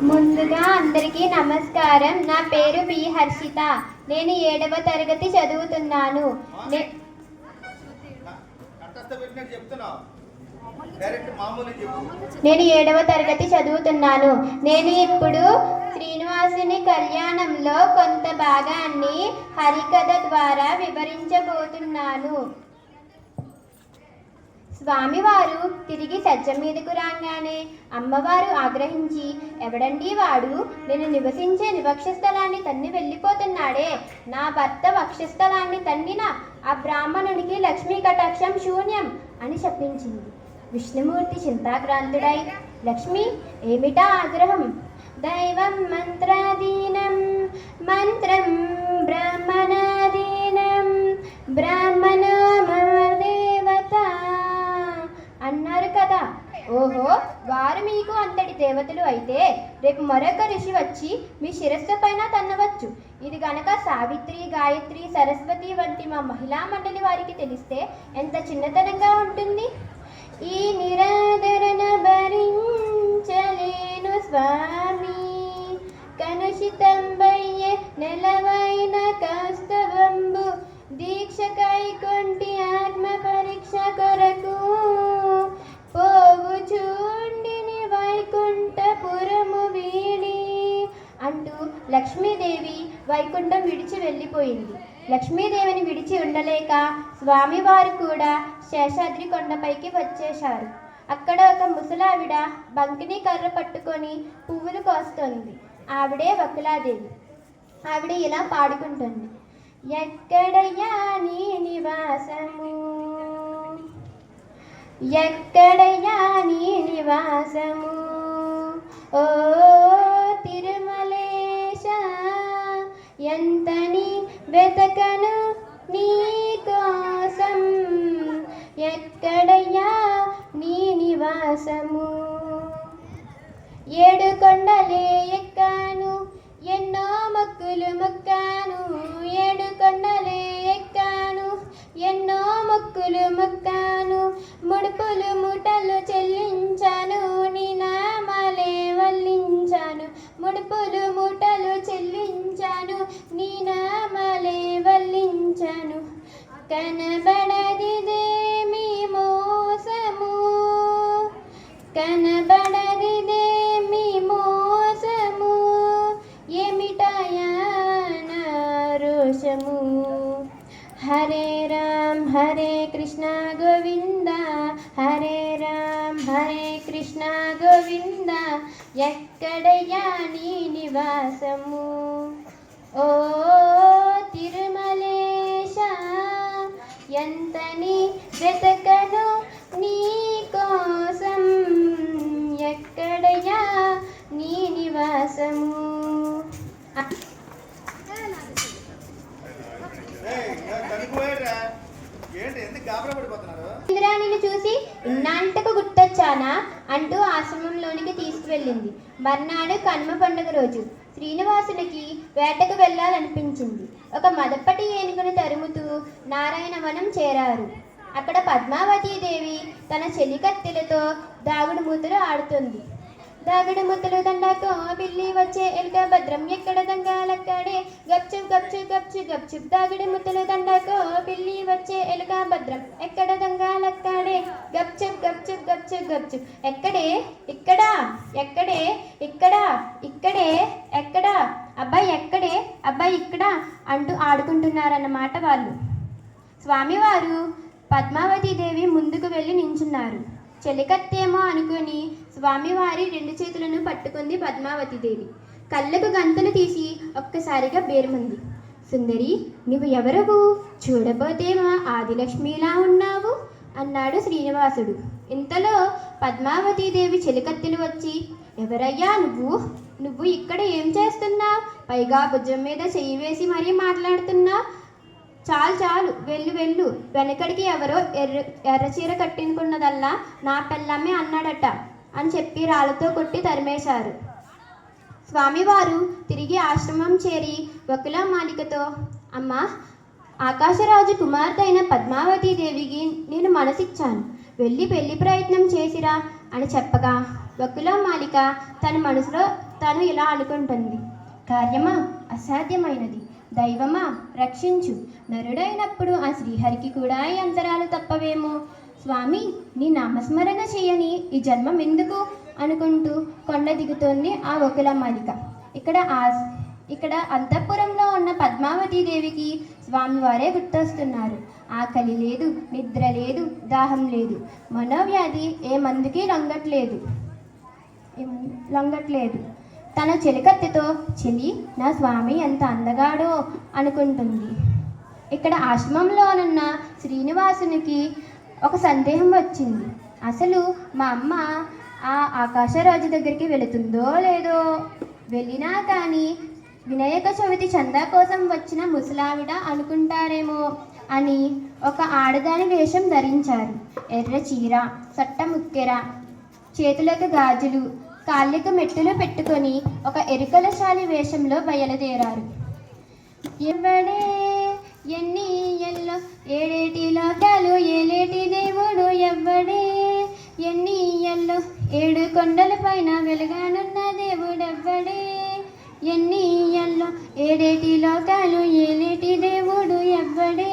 ముందుగా అందరికీ నమస్కారం. నా పేరు బి హర్షిత. నేను 7వ తరగతి చదువుతున్నాను. నేను ఇప్పుడు శ్రీనివాసుని కళ్యాణంలో కొంత భాగాన్ని హరికథ ద్వారా వివరించబోతున్నాను. స్వామివారు తిరిగి సజ్జ మీదకు రాగానే అమ్మవారు ఆగ్రహించి, ఎవడండి వాడు? నేను నివసించే వక్షస్థలాన్ని తన్ని వెళ్ళిపోతున్నాడే. నా భర్త వక్షస్థలాన్ని తన్నిన ఆ బ్రాహ్మణునికి లక్ష్మీ కటాక్షం శూన్యం అని శపించింది. విష్ణుమూర్తి చింతాక్రాంతుడై, లక్ష్మి, ఏమిటా ఆగ్రహం? దైవం మంత్రాధీనం, మంత్రం బ్రాహ్మణాధీనం, బ్రాహ్మణ దేవత అన్నారు కదా. ఓహో, వారు మీకు అంతటి దేవతలు అయితే రేపు మరొక ఋషి వచ్చి మీ శిరస్సు పైన తన్నవచ్చు. ఇది గనక సావిత్రి, గాయత్రి, సరస్వతి వంటి మా మహిళా మండలి వారికి తెలిస్తే ఎంత చిన్నతనంగా ఉంటుంది. ఈ నిరాదరణ భరించలేను స్వామి, కనుషితంబయ్యే నెలవైన కౌస్తవంబు దీక్ష కైకొంటి ఆత్మ పరీక్ష కొరకు పోవు చూండిని వైకుంఠపురము వీడి అంటూ లక్ష్మీదేవి వైకుంఠం విడిచి వెళ్ళిపోయింది. లక్ష్మీదేవిని విడిచి ఉండలేక స్వామివారు కూడా శేషాద్రి కొండపైకి వచ్చేశారు. అక్కడ ఒక ముసలావిడ బంకిని కర్ర పట్టుకొని పువ్వులు కోస్తోంది. ఆవిడే వకులాదేవి. ఆవిడ ఇలా పాడుకుంటుంది. ఎక్కడయ్యా నీ నివాసము, ఎక్కడయ్యా నీ నివాసము, ఓ తిరుమలేశ, ఎంతని వెతకను నీ కోసం, ఎక్కడయ్యా నీ నివాసము. 7 కొండలే ఎక్కాను, ఎన్నో మొక్కులు మొక్కాను, 7 కొండలే ఎక్కాను, ఎన్నో మొక్కులు మొక్కాను, ముడుపులు మూటలు చెల్లించాను, నీ నామాలే వల్లించాను, ముడుపులు మూటలు చెల్లించాను, నీ నామాలే వల్లించాను. కనబడదిదేమి మోసము, కనబడదిదేమి మోసము, ఏమిటాయా నా రోషము. హరే రామ్ హరే కృష్ణ గోవింద, హరే రామ్ హరే కృష్ణ గోవింద, ఎక్కడయ్యా నీ నివాసము, ఓ తిరుమలేశ, ఎంతని వెతకను నీ కోసం, ఎక్కడయ్యా నీ నివాసము. ఇంద్రాణిని చూసి ఇన్నాంటకు గుర్తొచ్చానా అంటూ ఆశ్రమంలోనికి తీసుకువెళ్ళింది. మర్నాడు కనుమ పండుగ రోజు శ్రీనివాసునికి వేటకు వెళ్ళాలనిపించింది. ఒక మదప్పటి ఏనుగును తరుముతూ నారాయణవనం చేరారు. అక్కడ పద్మావతీదేవి తన చెలికత్తెలతో దాగుడు మూతలు ఆడుతుంది. దాగుడు మూతలు దండాకో పిల్లి వచ్చే ఎలుక భద్రం, ఎక్కడ దంగాలక్కడే గప్చుప్ గప్చుప్ గప్చుప్ గప్చుప్, దాగుడు మూతలు దండాకో పిల్లి వచ్చే ఎలుక భద్రం, ఎక్కడ దంగాలక్కడే గప్చుప్ గప్చుప్ గప్చుప్ గప్చుప్, ఎక్కడే ఇక్కడా, ఎక్కడే ఇక్కడా, ఇక్కడే ఎక్కడా, అబ్బాయి ఎక్కడే, అబ్బాయి ఇక్కడ అంటూ ఆడుకుంటున్నారన్నమాట వాళ్ళు. స్వామివారు పద్మావతీదేవి ముందుకు వెళ్ళి నించున్నారు. చెలికత్తేమో అనుకుని స్వామివారి 2 చేతులను పట్టుకుంది పద్మావతీదేవి. కళ్ళకు గంతలు తీసి ఒక్కసారిగా బేరుమంది. సుందరి, నువ్వు ఎవరవు? చూడబోతే మా ఆదిలక్ష్మిలా ఉన్నావు అన్నాడు శ్రీనివాసుడు. ఇంతలో పద్మావతీదేవి చెలికత్తెలు వచ్చి, ఎవరయ్యా నువ్వు ఇక్కడ ఏం చేస్తున్నావు? పైగా భుజం మీద చెయ్యి వేసి మరీ మాట్లాడుతున్నావు. చాలు వెళ్ళు, వెనకడికి ఎవరో ఎర్రచీర కట్టించుకున్నదల్లా నా పెళ్ళమ్మే అన్నాడట అని చెప్పి రాళ్ళతో కొట్టి తరిమేశారు. స్వామివారు తిరిగి ఆశ్రమం చేరి వకులమాలికతో, అమ్మ, ఆకాశరాజు కుమార్తె అయిన పద్మావతీదేవికి నేను మనసిచ్చాను, వెళ్ళి పెళ్లి ప్రయత్నం చేసిరా, అని చెప్పగా వకులమాలిక తన మనసులో తను ఇలా అనుకుంటుంది, కార్యమా అసాధ్యమైనది, దైవమా రక్షించు, నరుడైనప్పుడు ఆ శ్రీహరికి కూడా ఈ అంతరాలు తప్పవేమో. స్వామి నీ నామస్మరణ చేయని ఈ జన్మం ఎందుకు అనుకుంటూ కొండ దిగుతోంది ఆ వకులమాలిక. ఇక్కడ అంతఃపురంలో ఉన్న పద్మావతీదేవికి స్వామివారే గుర్తొస్తున్నారు. ఆకలి లేదు, నిద్ర లేదు, దాహం లేదు, మనోవ్యాధి ఏ మందుకి లొంగట్లేదు. తన చెలికత్తెతో, చెలి నా స్వామి ఎంత అందగాడో అనుకుంటుంది. ఇక్కడ ఆశ్రమంలోనున్న శ్రీనివాసునికి ఒక సందేహం వచ్చింది. అసలు మా అమ్మ ఆ ఆకాశరాజు దగ్గరికి వెళుతుందో లేదో, వెళ్ళినా కానీ వినాయక చవితి చందా కోసం వచ్చిన ముసలావిడ అనుకుంటారేమో అని ఒక ఆడదాని వేషం ధరించారు. ఎర్ర చీర, సట్ట ముక్కెర, చేతులకు గాజులు, కాళ్ళకు మెట్టులు పెట్టుకొని ఒక ఎరుకలశాలి వేషంలో బయలుదేరారు. ఎవడే ఎన్ని ఎల్లో ఏడేటి లోకాలు ఏలేటి దేవుడు, ఎవ్వడే ఎన్ని ఎల్లో 7 కొండల పైన వెలుగానున్న దేవుడెవ్వడే, ఎన్ని ఎల్లో ఏడేటి లోకాలు ఏలేటి దేవుడు, ఎవ్వడే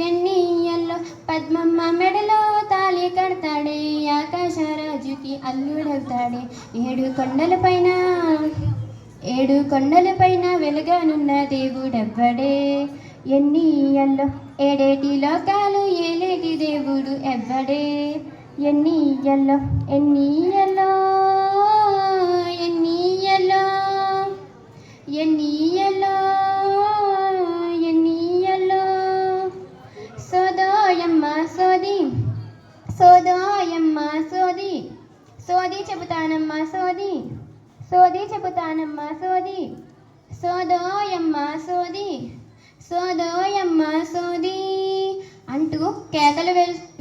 ఎన్ని ఎల్లో పద్మమ్మ మెడలో తాళి కడతాడే, ఆకాశరాజుకి అల్లుడవుతాడే, 7 కొండల పైన వెలుగానున్న దేవుడెవ్వడే, ఎన్ని ఎల్లో ఏడేటి లోకాలు ఏలేటి దేవుడు, ఎవ్వడే ఎన్ని ఎల్లో ఎన్ని ఎల్లో ఎన్ని ఎల్లో ఎన్ని ఎల్లో ఎన్ని ఎల్లో సోదోయమ్మ సోది సోదోయమ్మ సోది సోది చెబుతానమ్మ సోది సోది చెబుతానమ్మ సోది సోదోయమ్మ సోది సోదోయమ్మ సోది అంటూ కేకలు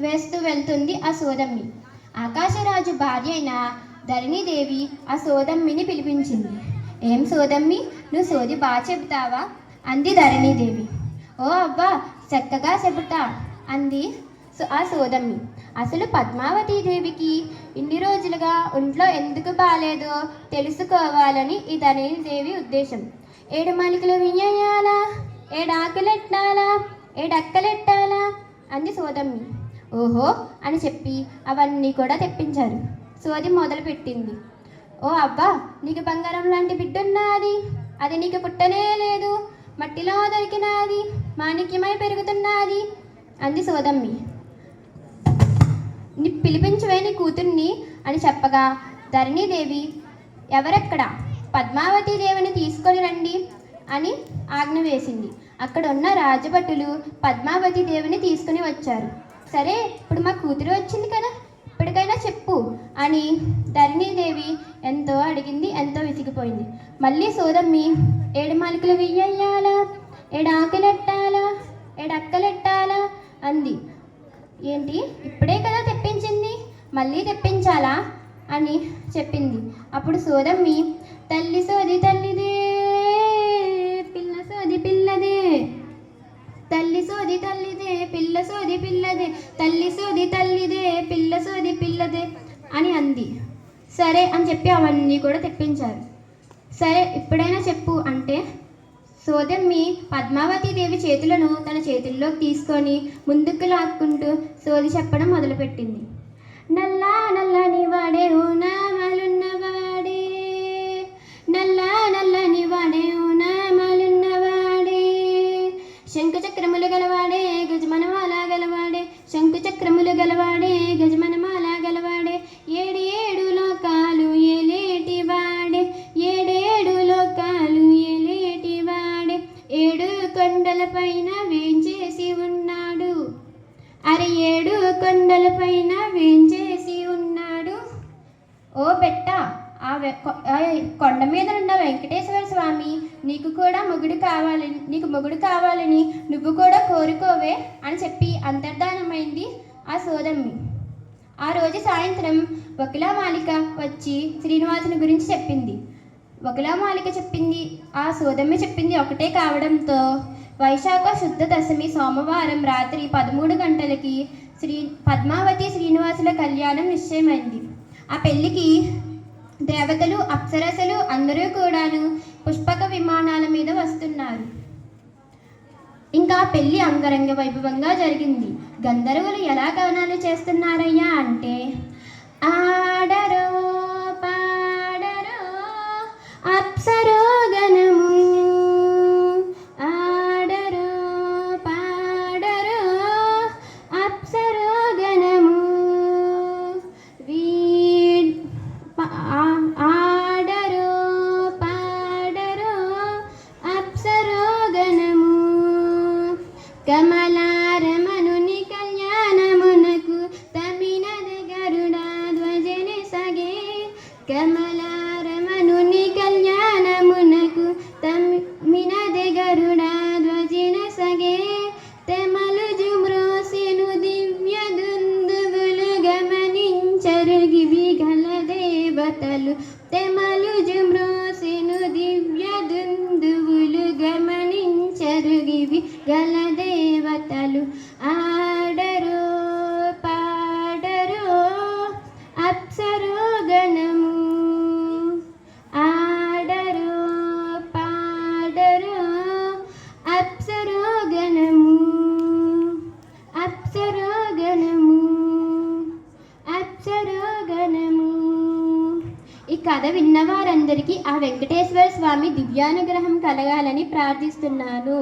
వేస్తూ వెళ్తుంది ఆ సోదమ్మి. ఆకాశరాజు భార్య అయిన ధరణీదేవి ఆ సోదమ్మిని పిలిపించింది. ఏం సోదమ్మి, నువ్వు సోది బాగా చెబుతావా అంది ధరణీదేవి. ఓ అవ్వా చక్కగా చెబుతా అంది ఆ సోదమ్మి. అసలు పద్మావతీదేవికి ఇన్ని రోజులుగా ఒంట్లో ఎందుకు బాగాలేదో తెలుసుకోవాలని ఈ ధరణీదేవి ఉద్దేశం. 7 మాలికలు వియ్యాలా, 7 ఆకులెట్టాలా, 7 అక్కలెట్టాలా అంది సోదమ్మి. ఓహో అని చెప్పి అవన్నీ కూడా తెప్పించారు. సోది మొదలుపెట్టింది. ఓ అబ్బా నీకు బంగారం లాంటి బిడ్డున్నది, అది నీకు పుట్టనే లేదు, మట్టిలో దొరికినది, మాణిక్యమై పెరుగుతున్నది అంది సోదమ్మి. నీ పిలిపించవే నీ కూతుర్ని అని చెప్పగా ధరణీదేవి ఎవరెక్కడ, పద్మావతీదేవిని తీసుకొని రండి అని ఆజ్ఞ వేసింది. అక్కడ ఉన్న రాజభటులు పద్మావతీదేవిని తీసుకుని వచ్చారు. సరే ఇప్పుడు మా కూతురు వచ్చింది కదా, ఇప్పటికైనా చెప్పు అని ధరణీదేవి ఎంతో అడిగింది, ఎంతో విసిగిపోయింది. మళ్ళీ సోదమ్మి 7 మాలికలు వెయ్యాలా, 7 ఆకులెట్టాలా, 7 అక్కలెట్టాలా అంది. ఏంటి ఇప్పుడే కదా తెప్పించింది, మళ్ళీ తెప్పించాలా అని చెప్పింది. అప్పుడు సోదమ్మి తల్లి సోది తల్లిదే, పిల్ల సోది పిల్లదే, తల్లి సోది తల్లిదే, పిల్ల సోది పిల్లదే, తల్లి సోది తల్లిదే, పిల్ల సోది పిల్లదే అని అంది. సరే అని చెప్పి అవన్నీ కూడా తెప్పించారు. సరే ఇప్పుడైనా చెప్పు అంటే సోదమ్మి పద్మావతీదేవి చేతులను తన చేతుల్లోకి తీసుకొని ముందుకు లాక్కుంటూ సోది చెప్పడం మొదలుపెట్టింది. నల్లా నల్లని వాడే నామాలున్నవాడే, నల్లా నల్లని వాడే నామాలున్నవాడే, శంకు చక్రములు గలవాడే గజమనమాల గలవాడే, శంకు చక్రములు గలవాడే గజమనమాల గలవాడే, 7 లోకాలు ఏలేటి వాడే, 7 లోకాలు ఏలేటి వాడే, 7 కొండల పైన వేంచేసి ఉన్నాడు, అరే 7 కొండల పైన వేంచేసి ఉన్నాడు. ఓ బెట్ట, ఆ కొండ మీద ఉన్న వెంకటేశ్వర స్వామి నీకు మొగుడు కావాలని నువ్వు కూడా కోరుకోవే అని చెప్పి అంతర్ధానమైంది ఆ సోదమ్మి. ఆ రోజు సాయంత్రం వకులమాలిక వచ్చి శ్రీనివాసుని గురించి చెప్పింది. వకులమాలిక చెప్పింది ఆ సోదమ్మి చెప్పింది ఒకటే కావడంతో వైశాఖ శుద్ధ దశమి సోమవారం రాత్రి 13 గంటలకి పద్మావతి శ్రీనివాసుల కళ్యాణం నిశ్చయమైంది. ఆ పెళ్ళికి దేవతలు అప్సరసలు అందరూ కూడాను పుష్పక విమానాల మీద వస్తున్నారు. ఇంకా పెళ్లి అంగరంగ వైభవంగా జరిగింది. గంధర్వులు ఎలా గానాలు చేస్తున్నారయ్యా అంటే, ఆడరో పాడరో అప్సరో గణము, ఆడరో పాడరో అప్సరో గణము, ఆడరో పాడరో అప్సరో గణము, కమలారమనుని కళ్యాణమునకు తమినది గరుడా ధ్వజని సగే, కమలారమనుని కళ్యాణమునకు తమినది గరుడా ధ్వజన సగే, తెమలు జుమ్రోసెను దివ్య దుందువులు గమనించరు గివి గల దేవతలు, తెమలు జుమ్రోసెను దివ్య దుందువులు గమనించరు గివి గల దేవతలు, ఆడరో పాడరో అప్సరో గణము, ఆడరో పాడరో అప్సరో గణము, అప్సరో గణము, అప్సరో గణము. ఈ కథ విన్నవారందరికీ ఆ వెంకటేశ్వర స్వామి దివ్యానుగ్రహం కలగాలని ప్రార్థిస్తున్నాను.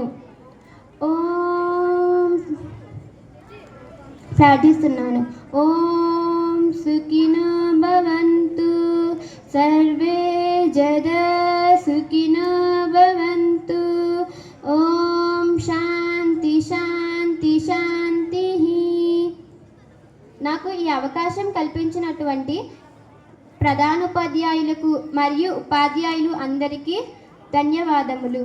ఓం సుఖినో భవంతు సర్వే జన సుఖినో భవంతు. ఓం శాంతి శాంతి శాంతి. నాకు ఈ అవకాశం కల్పించినటువంటి ప్రధానోపాధ్యాయులకు మరియు ఉపాధ్యాయులు అందరికీ ధన్యవాదములు.